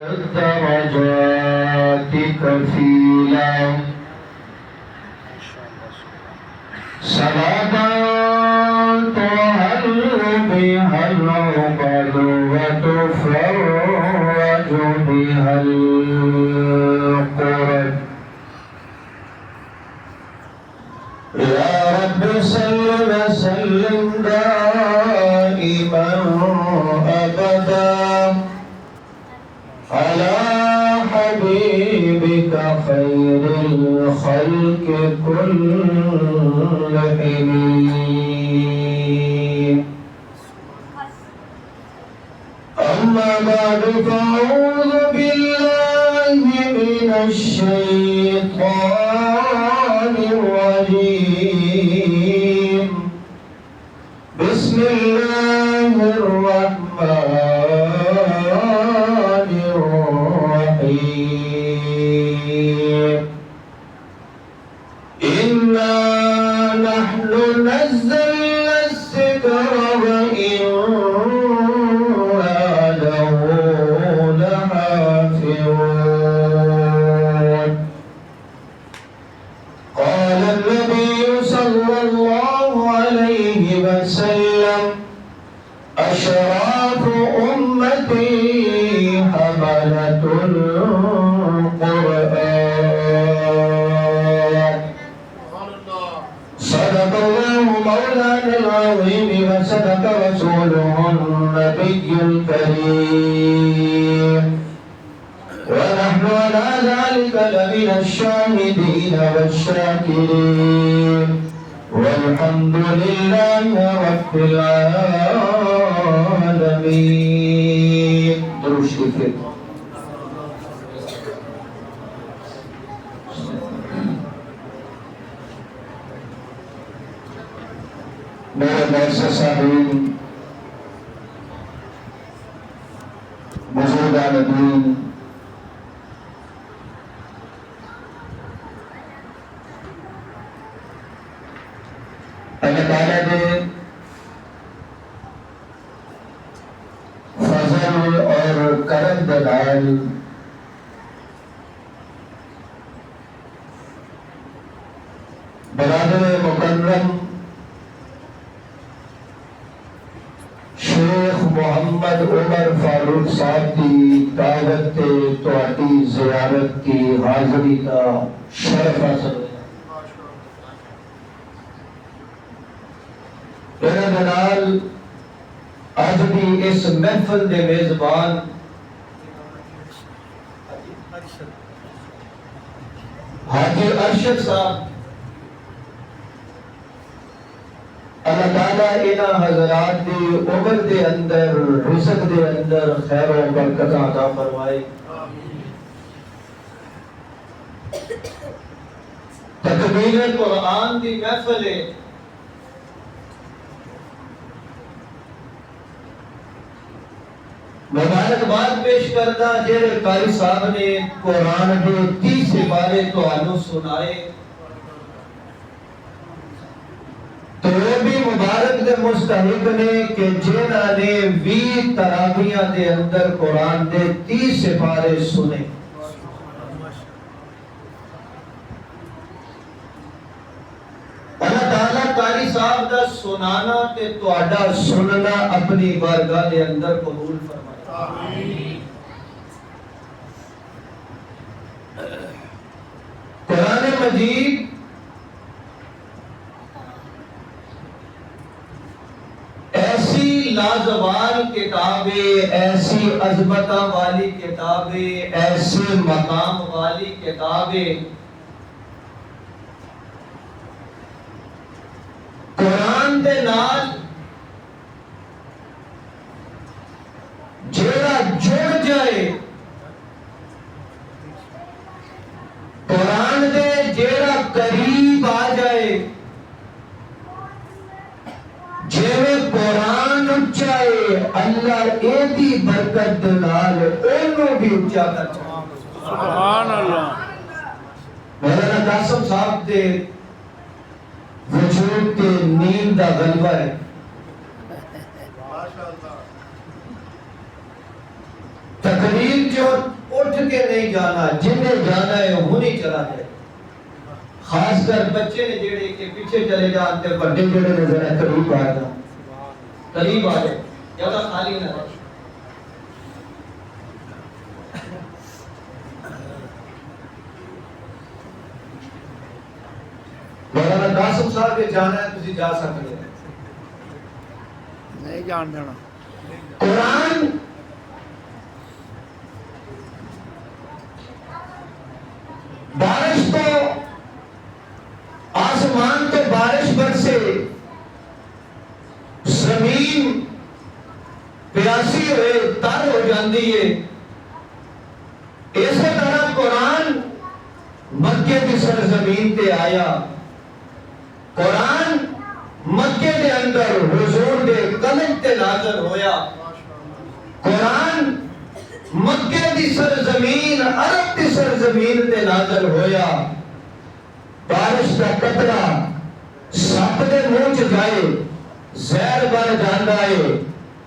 الدرجات كفيلا صلاة تهل بها العقد وتفرج بها القرب. يا رب صل وسلم دائما أبدا على حبيبك خير الخلق كلهم. أما بعد فأعوذ بالله من الشيطان الرجيم. بسم الله الرحمن الرحيم. إنا نحن نزلنا الذكر وإنا له لحافظون. قال النبي صلى الله عليه وسلم: أشراف أمتي حملة القرآن. صدق الله مولانا العظيم وصدق رسوله النبي الكريم، ونحن على ذلك لمن الشاهدين والشاكرين، والحمد لله رب العالمين. درود شریف. میرے مؤسسین، بزرگان دین، اللہ تعالیٰ نے فضل اور کرم دلال برادر مکرم شیخ محمد عمر فاروق صاحب کی دعوت تے تواڈی زیارت کی حاضری کا شرف حاصل ہے۔ میرے نال اج دی اس محفل دے میزبان حاجی ارشد صاحب، اللہ تعالیٰ انہاں حضرات دی عمر دے اندر، رزق دے اندر خیر و برکت عطا فرمائے۔ تکمیل قرآن دی محفل ہے، مبارکباد پیش کردہ جیڑے قاری صاحب نے قرآن دے 30 سپارے تانوں سنائے، تو وہ بھی مبارک دے مستحق نے کہ جنہاں نے 20 تراویحاں دے اندر قرآن دے 30 سپارے سنے۔ اللہ تعالیٰ قاری صاحب دا سنانا تے تہاڈا سننا اپنی بارگاہ دے اندر قبول فرمائے۔ قرآن مجید ایسی لازوال کتابیں، ایسی عظمتہ والی کتابیں، ایسے مقام والی کتابیں، قرآن دے نال جیڑا جڑ جائے، قرآن دے جیڑا قریب آ جائے، جیویں قرآن اچھائے اللہ ایدی برکت دلال انہوں بھی اچھا کر چاہے۔ سبحان اللہ۔ مولانا قاسم صاحب دے وجود کے نیند دا غلبہ ہے۔ تقریر جو اٹھ کے نہیں جانا، جنہیں جانا ہے وہ نہیں چلا جائے. خاص کر بچے نے جڑے کے پیچھے چلے جاتے، بڑے جڑے نظر ہے قریب آ جا، قریب آ جائے، جگہ خالی نہ رہے. مولانا قاسم صاحب کے جانا ہے تسی جا سکتے ہیں، نہیں جان دینا. قرآن بارش تو آسمان تو بارش برسے، زمین پیاسی ہوئے تر ہو جاندی ہے. اسی طرح قرآن مکے کی سرزمین تے آیا. قرآن مکے دے اندر حضور دے قلم تے نازل ہویا. قرآن مکے دی سرزمین، عرب دی سرزمین تے نازل ہویا. بارش کا قطرہ سپ دے منہ چ جائے زہر بن جاندا ہے،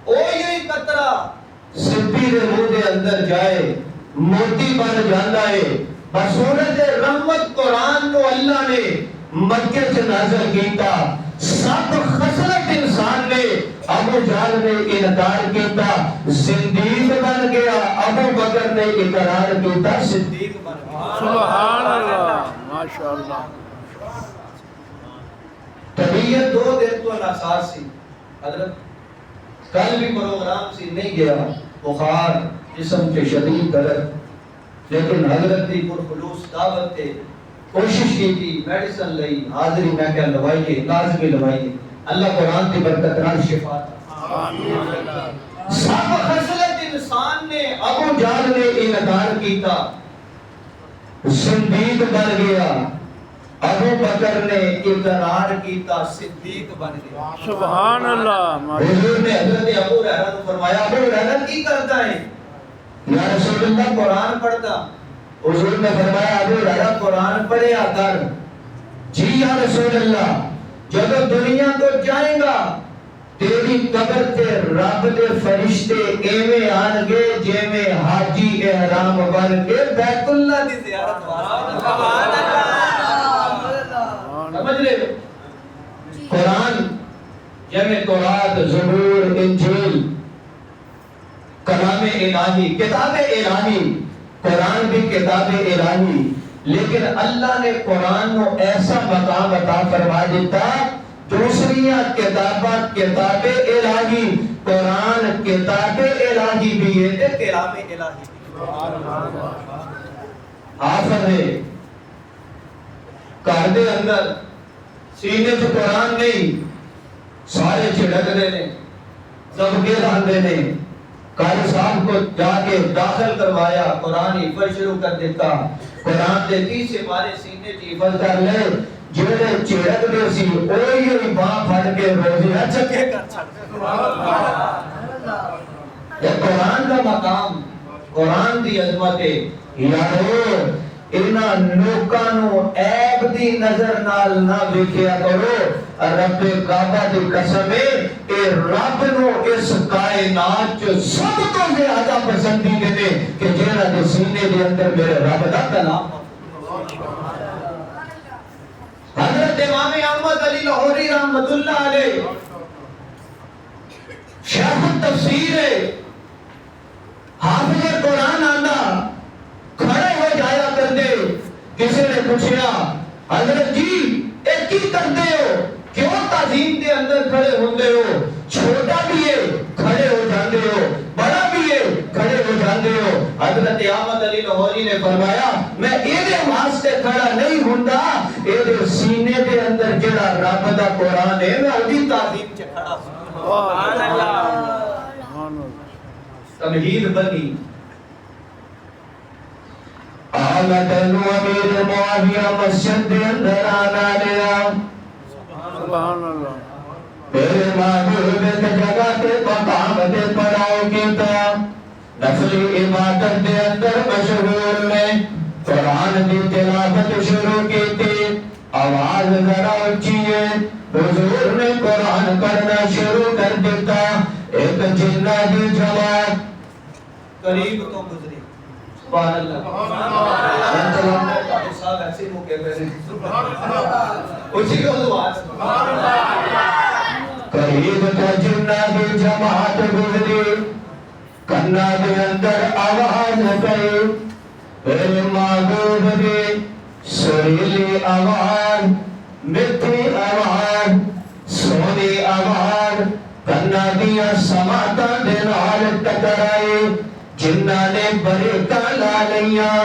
اوہی قطرہ سپی دے منہ دے اندر جائے موتی بن جاندا ہے. بصورت رحمت قرآن کو اللہ نے مکے سے نازل کیتا. سب خصلت انسان نے ابو جہل نے انکار کیتا، زندیق بن گیا. ابو بکر نے اقرار کیتا، صدیق بن گیا. سبحان اللہ، ماشاءاللہ. طبیعت 2 دن تو ناساز سی. حضرت کل بھی پروگرام سی نہیں گیا، بخار، جسم کے شدید درد، لیکن حضرت دی پرخلوص دعوت تے کوشش کی تھی، میڈیسن لئی، حاضری میں کہا لوائیے، لازمی لوائیے. اللہ قرآن کی برکت نال شفا عطا. سب خصلت انسان نے ابو جہل نے انکار کیتا، زندیق بن گیا. ابو بکر نے اقرار کیتا، صدیق بن گیا. سبحان اللہ. حضور نے حضرت ابو ہریرہ کو فرمایا، ابو ہریرہ کی کرتا ہے؟ یا رسول اللہ قرآن پڑھتا. حضور نے فرمایا، ابو ہریرہ قرآن پڑھیا کر. جی یا رسول اللہ، جب دنیا تو جائیں گا تیری قبر تے رب دے فرشتے ایویں آن گے جیویں حاجی احرام بن کے بیت اللہ دی زیارت واسطے. سبحان اللہ. سمجھ لے قرآن جمع تورات، زبور، انجیل، کلام الہی، کتاب الہی. قرآن بھی کتاب الہی، لیکن اللہ نے قرآن کو ایسا مقام عطا فرما دیتا. دوسریاں کتاباں کتاب الہی، قرآن کتاب الہی بھی ہے تے کلام الہی. حافظ ہے گھر دے اندر سینے تو قرآن نہیں، سارے چھڑکتے نے، صدقے لاندے نے. قاری صاحب کو جا کے داخل کروایا، قرآن حفظ شروع کر دیتا. قرآن دے 30 سپارے سینے چ حفظ کر لے. جڑے چھڑک دے سی اوہی باں پھڑ کے روزی چکے کر چھڑ. یہ قرآن کا مقام، قرآن دی عظمت ہے. یارو انہاں لوکاں نو عیب دی نظر نال نہ ویکھیا کرو. رب کعبہ دی قسم ہے کہ رب نو اس کائنات چ سب تو زیادہ پسندیدہ نے کہ جیڑا دے سینے دے اندر میرے رب دا کلام. حضرت امام احمد علی لاہوری رحمۃ اللہ علیہ شیخ التفسیر ہے، حافظ قرآن آندا کھڑے ہو جایا کرتے. کسی نے پوچھا، حضرت جی اے کی کرتے ہو، کیوں تعظیم دے اندر کھڑے ہوندے ہو؟ چھوٹا بھی ہے کھڑے ہو جاندے ہو، بڑا بھی ہے کھڑے ہو جاندے ہو. حضرت احمد علی لاہوری نے فرمایا، میں ایدے واسطے کھڑا نہیں ہوندا، ایدے سینے دے اندر جڑا رب دا قرآن ہے میں اودی تعظیم چ کھڑا ہوں. سبحان اللہ. تمہید بنی. آمد امیر معاویہ مسجد دے اندر آنا لیا. سبحان اللہ. میرے محبوب نے جگہ تے مقام تے پڑھاؤ کیتا. نفلی عبادت دے اندر مشغول میں قرآن دی تلاوت شروع کیتی. آواز ذرا اونچی ہے. حضور نے قرآن پڑھنا شروع کر دیتا. ایک جنہ دی جماعت قریب تو گزری. سبحان اللہ چلو صاحب ایسے موقع پہ اسی کو دعا سبحان اللہ قریب تو جنہ کی جماعت گزری کنا دے اندر آواز گئی میرے معبود دی سریلی آواز میٹھی آواز سونی آواز کنا دیا سماعتاں دے نال ٹکرائی جنہ نے بریکاں لا لیاں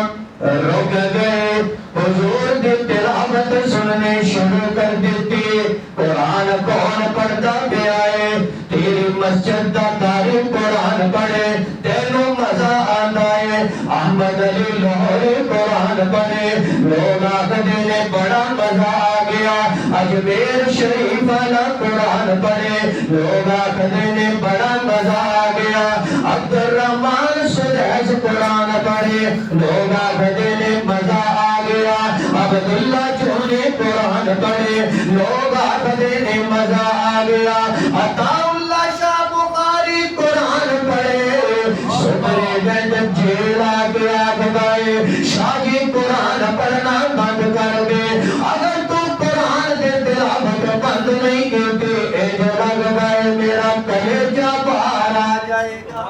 رک گئے حضور دی تلاوت سننے شروع کر دیتی قرآن کون پڑھتا پیا ہے تیری مسجد دا تاری قرآن پڑھے تینوں مزہ آندا ہے احمد علی لاہوری قرآن پڑھے لوگ آخدے نے بڑا مزہ آ گیا اجمیر شریف والا قرآن پڑھے لوگ آخدے نے بڑا مزہ آ گیا عبد الرحمن سدیس قرآن پڑھے لوگ آخدے نے مزہ آ گیا عبداللہ چونی قرآن پڑھے لوگ آخدے نے مزہ آ گیا عطا اللہ شاہ بخاری قرآن پڑھے سپرے گنج جیل آ گیا گئے شاہ جی قرآن پڑھنا بند کر دے اگر تو قرآن دے تلاوت بند نہیں کرتے اے جو لگ گئے میرا کلیجہ باہر آ جائے گا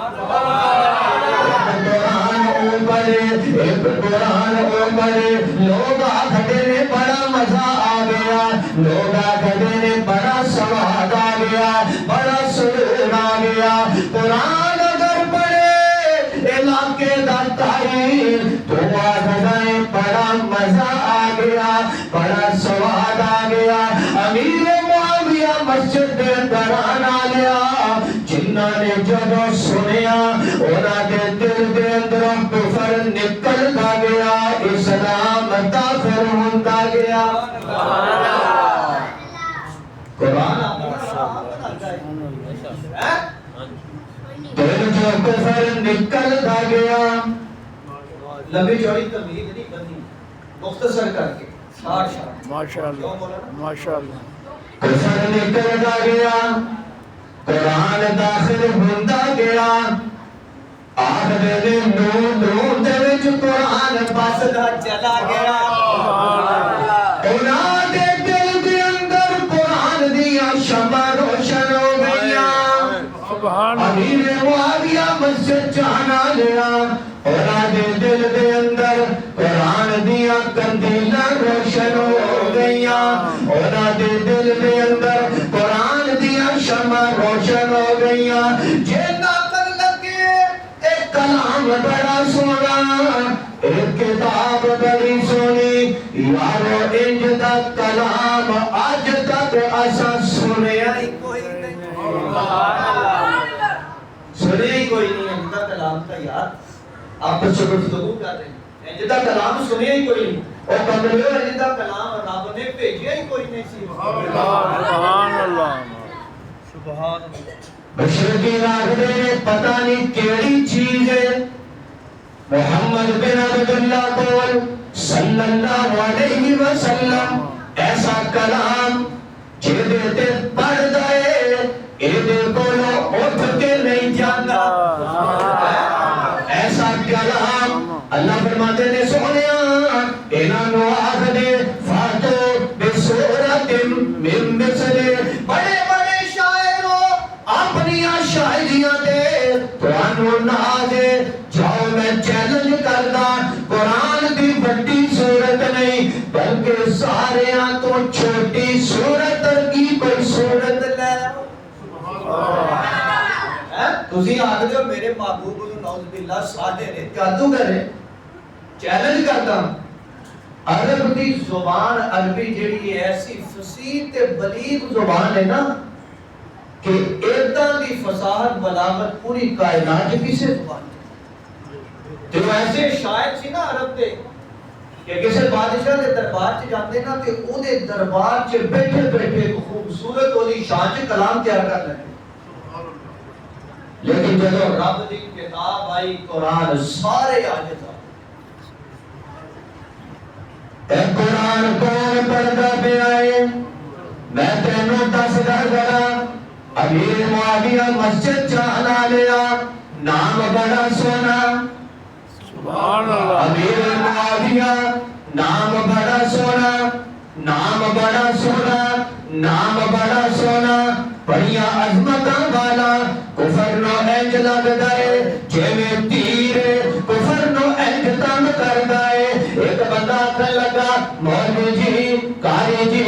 ایک قرآن اوپرے لوگ آخدے نے بڑا مزہ آ گیا لوگ آخدے نے بڑا سواد آ گیا بڑا سرور آ گیا قرآن اگر پڑھے علاقے دا تاریخ تو آخدے بڑا مزہ آ گیا بڑا سواد آ گیا امیر معاویہ مسجد دے دران آ لیا جنہ نے جدو سنیا اونا دے دل دے اندروں کفر نکلتا گیا اسلام داخل ہوتا گیا قرآن دل جو کفر نکلتا گیا لمبی چوڑی تمہید نہیں بنی مختصر کر کے ماشاءاللہ ماشاءاللہ کفر نکلتا گیا قرآن داخل ہوتا گیا آخر دے نور دے وچ قرآن بسدا چلا گیا اونا دے دل دے اندر قرآن دیا شمع روشن ہو گیا امیر معاویہ مسجد جانا لیا اونا دے دل دے اندر قرآن دیا کندیلاں روشن ہو گیا اونا دے دل دے اندر قرآن دیا شمع روشن ہو گیا جینا کر لگے ایک کلام بڑا سونا ایک کتاب بڑی سونی یارو انج دا کلام آج تک ایسا سنیا ہی کوئی نہیں سنیا ہی کوئی نہیں انج دا کلام کا یار آپ سے گفتگو کر رہے ہیں انج دا کلام سنیا ہی کوئی نہیں اور کملیو انج دا کلام رب نے بھیجیا ہی کوئی نہیں سی سبحان اللہ سبحان اللہ مشرقین آخدے نے پتہ نہیں کیڑی چیز ہے محمد بن عبداللہ قول صلی اللہ علیہ وسلم ایسا کلام جیدے تے پڑھ دائے ایدے کولو اٹھ کے نہیں جانا ایسا کلام اللہ فرماتے نے سونیا انہوں آخدے فاتو بسورت من مثلے بڑے بڑے شاعروں اپنی شاعریاں دے قرآن نازے جاؤ میں چیلنج کردا قرآن دی بڑی صورت نہیں بلکہ ساریاں تو چھوٹی صورت کی کوئی صورت لے تسی آخدے ہو میرے محبوب نعوذ باللہ سادے نے جادو کرے چیلنج کردا عرب دی زبان عربی جڑی ایسی فصیح تے بلیغ زبان ہے نا کہ ایدہ دی فصاحت بلاغت پوری کائنات کسے زبان ہے تو ایسے شاعر سی نا عرب دے کہ کسے بادشاہ دے دربار چ جاندے نا تے او دے دربار چ بیٹھے بیٹھے خوبصورت او دی شان چ کلام تیار کر لیندے لیکن جب رب دی کتاب آئی قرآن سارے عاجز آ اے قرآن کون پڑھدا پیا ہے میں تینوں دسدا ذرا امیر معاویہ مسجد جانا لیا نام بڑا سونا سبحان اللہ امیر معاویہ نام بڑا سونا نام بڑا سونا نام بڑا سونا بڑیا عظمت والا کفر نو انج لگدا ہے جویں تیر کفر نو انج تنگ کردا ہے ایک بندہ کہن لگا مولوی جی قاری جی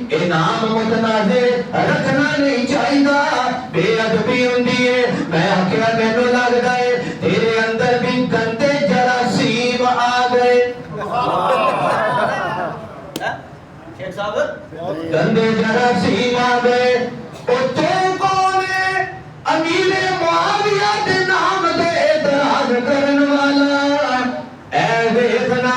اے نام متنازع رکھنا نہیں چاہیدا بے ادبی ہوندی ہے میں آکھیا مینوں لگدا ہے تیرے اندر بھی گندے جراثیم آ گئے شیخ صاحب گندے جراثیم آ گئے او تو کون ہے امیر معاویہ دے نام دے اعتراض کرن والا اے دیکھنا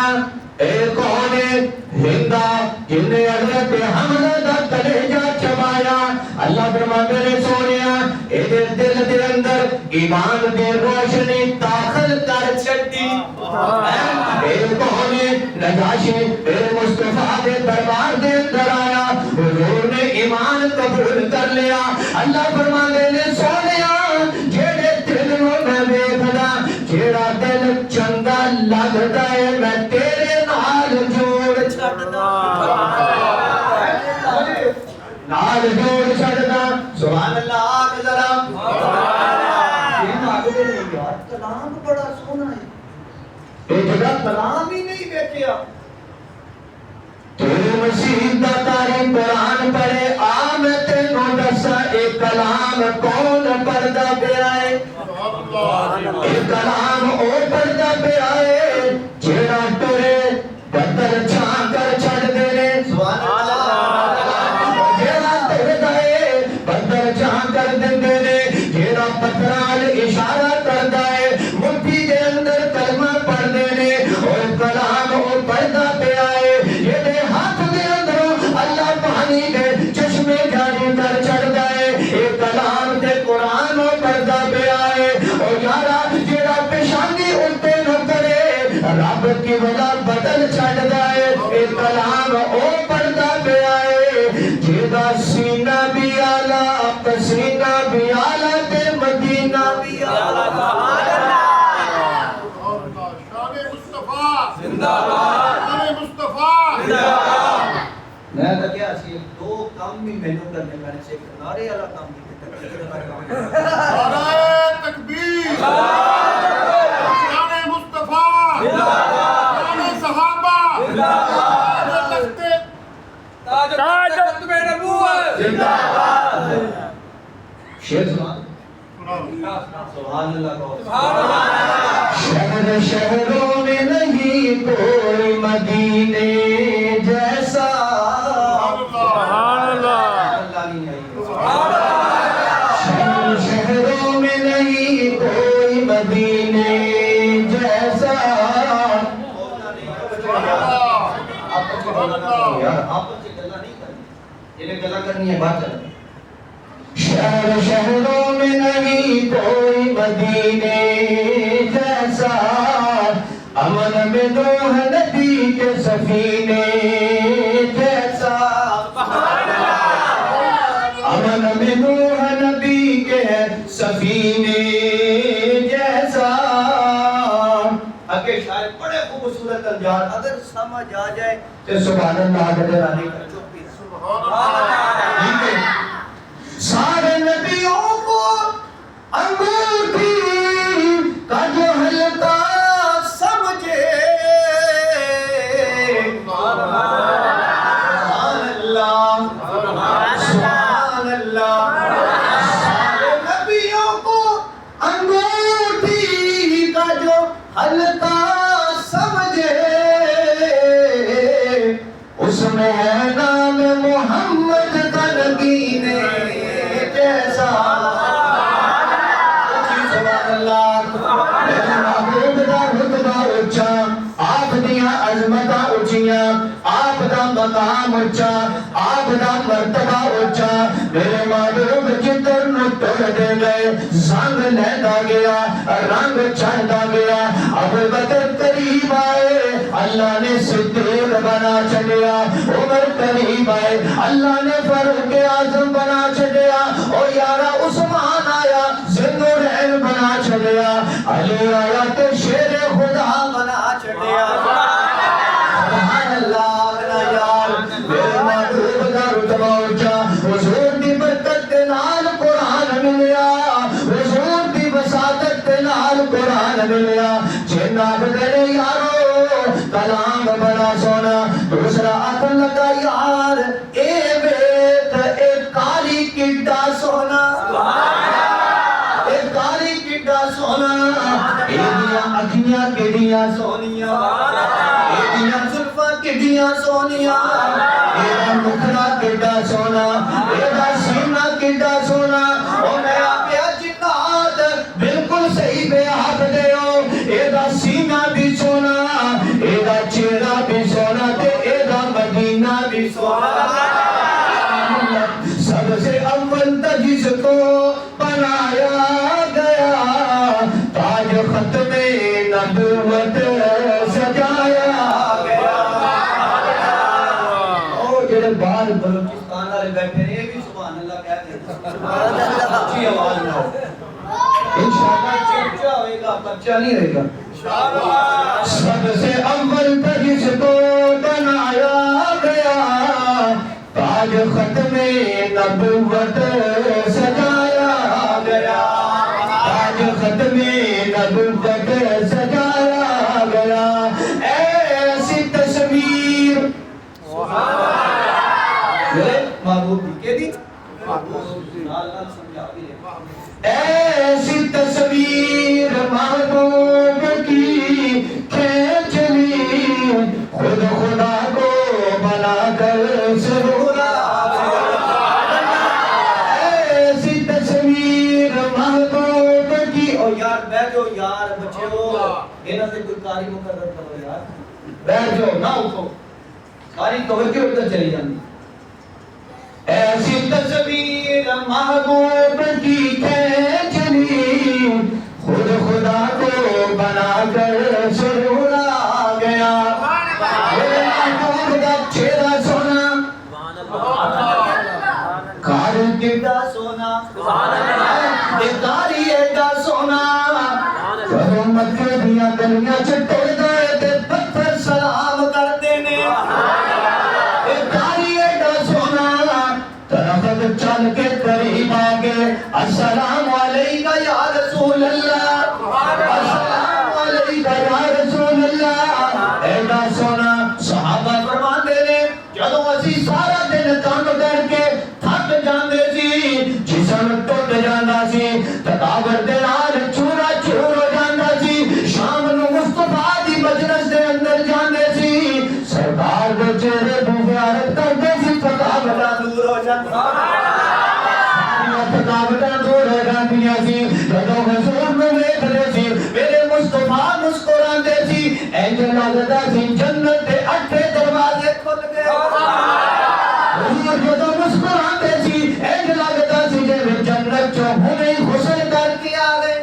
اے کون ہے ہندا جن نے حضرت حمزہ دا کلیجہ چبایا اللہ فرماتے نے سونیا اے دل دے اندر ایمان دی روشنی داخل کر چھڈی اے کون ہے نجاشی اے مصطفیٰ دے دربار دے اندر آیا حضور نے ایمان قبول کر لیا اللہ فرماتے نے سونیا جیڑے دل نو میں ویکھدا جیڑا دل چنگا لگدا ہے میں تیرے نال جوڑ چھڈدا نال جوڑ چھڈدا سبحان اللہ آکھ ذرا کلام بڑا سونا ہے اے جگہ کلام ہی نہیں ویکھیا تیرے مسیح دا تاریخ قرآن پڑھے آ میں تینوں دسا اے کلام کون پڑھدا پیا ہے اے کلام او پڑھدا پیا ہے جیڑا ٹرے بدل چھان کر چھڑ دے نے سبحان اللہ جیڑا ٹردا ہے بدل چھان کر دیندے نے جیڑا پتھرال اشارہ کردا ہے مٹھی دے اندر کلمہ پڑھدے نے او کلام او پڑھدا پیا ہے یہ ہاتھ دے اندر اللہ پانی دے چشمے جاری کر چھڑدا ہے اے کلام تے قرآن او پڑھدا پیا ہے او یارا جیڑا پیشانی الٹے نہ کرے رب کی وجہ بدل چھڑدا ہے اے کلام او پڑھدا پیا ہے جیڑا سینہ بھی آلہ پسینہ بھی آلہ تے مدینہ بھی آلہ سبحان اللہ شان مصطفیٰ زندہ باد شان مصطفیٰ زندہ باد میں تو کیا سی دو کام بھی مینوں کرنے پڑے سے نعرے والا کام بھی نعرہ تکبیر شان مصطفیٰ زندہ باد شان صحابہ زندہ باد تاج ختم نبوت زندہ باد شیر سبحان سبحان اللہ شہر شہروں میں نہیں کوئی مدینے جیسا سبحان اللہ شہر شہروں میں نہیں کوئی مدینے جیسا یار آپ سے گلا نہیں کرنی انہیں گلا کرنی ہے بات چلے شہر شہروں میں نہیں کوئی مدینے جیسا امن میں نوح نبی کے سفینے جیسا امن میں نوح نبی کے سفینے جیسا اگے شاید بڑے خوبصورت الجار اگر سمجھ آ جائے تو سبحان اللہ اگر آنے کا چوپی سبحان اللہ سارے نبیوں کو انگوٹھی کا جو حلقہ سمجھے سبحان اللہ سبحان اللہ سارے نبیوں کو انگوٹھی کا جو حلقہ سمجھے اس میں ہے نام محمد کا نگینے جیسا سبحان اللہ میرے محبوب دا رتبہ اونچا آپ دیاں عظمتاں اونچیاں آپ دا مقام اونچا آپ دا مرتبہ اونچا میرے محبوب جدھر نو ٹر دے گئے زنگ لہندا گیا رنگ چڑھدا گیا ابو بکر قریب آئے اللہ نے صدیق بنا چھڈیا عمر قریب آئے اللہ نے فاروق اعظم بنا چھڈیا اور یارا عثمان آیا ذوالنورین بنا چھڈیا علی آیا تے شیر خدا بنا چھڑیا سبحان اللہ بنا یار میرے محبوب دا رتبہ اونچا حضور دی برکت دے نال قرآن ملیا حضور دی وساطت دے نال قرآن ملیا جنہ بدے یارو کلام بڑا سونا دوسرا آخر لگا یار اے بیت اے کاری کڈا سونا اے کاری کڈا سونا ایدیاں اکھیاں کڈیاں سونیاں ایدیاں زلفاں کڈیاں سونیاں ایدہ مکھڑا کڈا سونا ایدہ سینہ کڈا سونا او میں آپیا جنات بالکل صحیح بے آپ دے ہو ایدہ سینہ بھی سونا ایدہ چہرہ بھی سونا تے ایدہ مدینہ بھی سونا سب سے اول تجھس کو بنایا گیا تاج ختم نبوت سجایا گیا او جڑے باہر بلوچستان والے بیٹھے ہیں یہ بھی سبحان اللہ کہتے ہیں اچھی آواز نہ ہو انشاءاللہ چرچا ہوئے گا بچہ نہیں رہے گا سب سے اول تجھس کو بنایا گیا تاج ختم نبوت سجایا گیا تاج ختم نبوت سجایا گیا ایسی تصویر محبوب کے دی ایسی تصویر محبوب کی کھینچ لی خود خدا کو بنا کر سرور ایسی تصویر محبوب کی او یار بیٹھو یار بچے ہو اینا سے کوئی کاری مقرر کرو یار بیٹھو نہ اٹھو کاری توجہ ادھر چلی جاندی ایسی تصویر محبوب کی کھینچ لی خود خدا کو بنا کر سرور آ گیا میرے محبوب دا چہرہ سونا کار کیڑا سونا کاری ایڈا سونا جدوں مکے دیاں گلیاں چ ٹردا اے تے پتھر سلام کردے نے کاری ایڈا سونا درخت چل کے قریب آ گئے السلام علیکہ یا رسول اللہ السلام علیکہ یا رسول اللہ ایڈا سونا صحابہ فرماتے نے جدوں اسی سارا دن کام کر کے تھک جاندے سی جسم ٹوٹ جاندا سی تھکاوٹ دے نال چورا چور ہو جاندا سی شام نو مصطفیٰ دی مجلس دے اندر جاندے سی سرکار دے چہرے دی زیارت کردے سی تھکاوٹاں دور ہو جاندیاں تھکاوٹاں دور ہو جاندیاں سی جدوں حضور نو ویکھدے سی میرے مصطفیٰ مسکراندے سی انج لگدا سی جنت دے 8 دروازے کھل گئے حضور جدوں مسکراندے سی انج لگدا سی جویں جنت چوں ہوے غسل کر کے آ گئے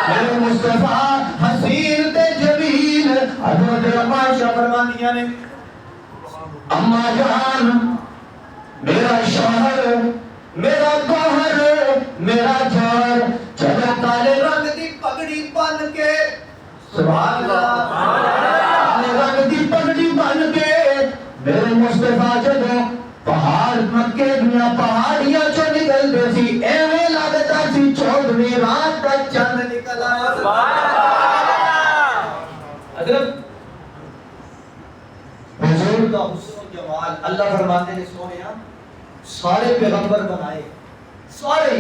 میرے مصطفیٰ حسین تے جمیل حضرت عائشہ فرماندیاں نے اما جان میرا شوہر میرا گوہر میرا جان چلو کالے رنگ دی پگڑی بن کے سبحان اللہ کالے رنگ دی پگڑی بن کے میرے مصطفیٰ جدوں پہاڑ مکے دیاں پہاڑیاں چوں نکلدے سی ایویں لگدا سی 14ویں رات دا چند نکل آیا سبحان اللہ حضرت حضور دا حسن و جمال اللہ فرماتے نے سونیا سارے پیغمبر بنائے سارے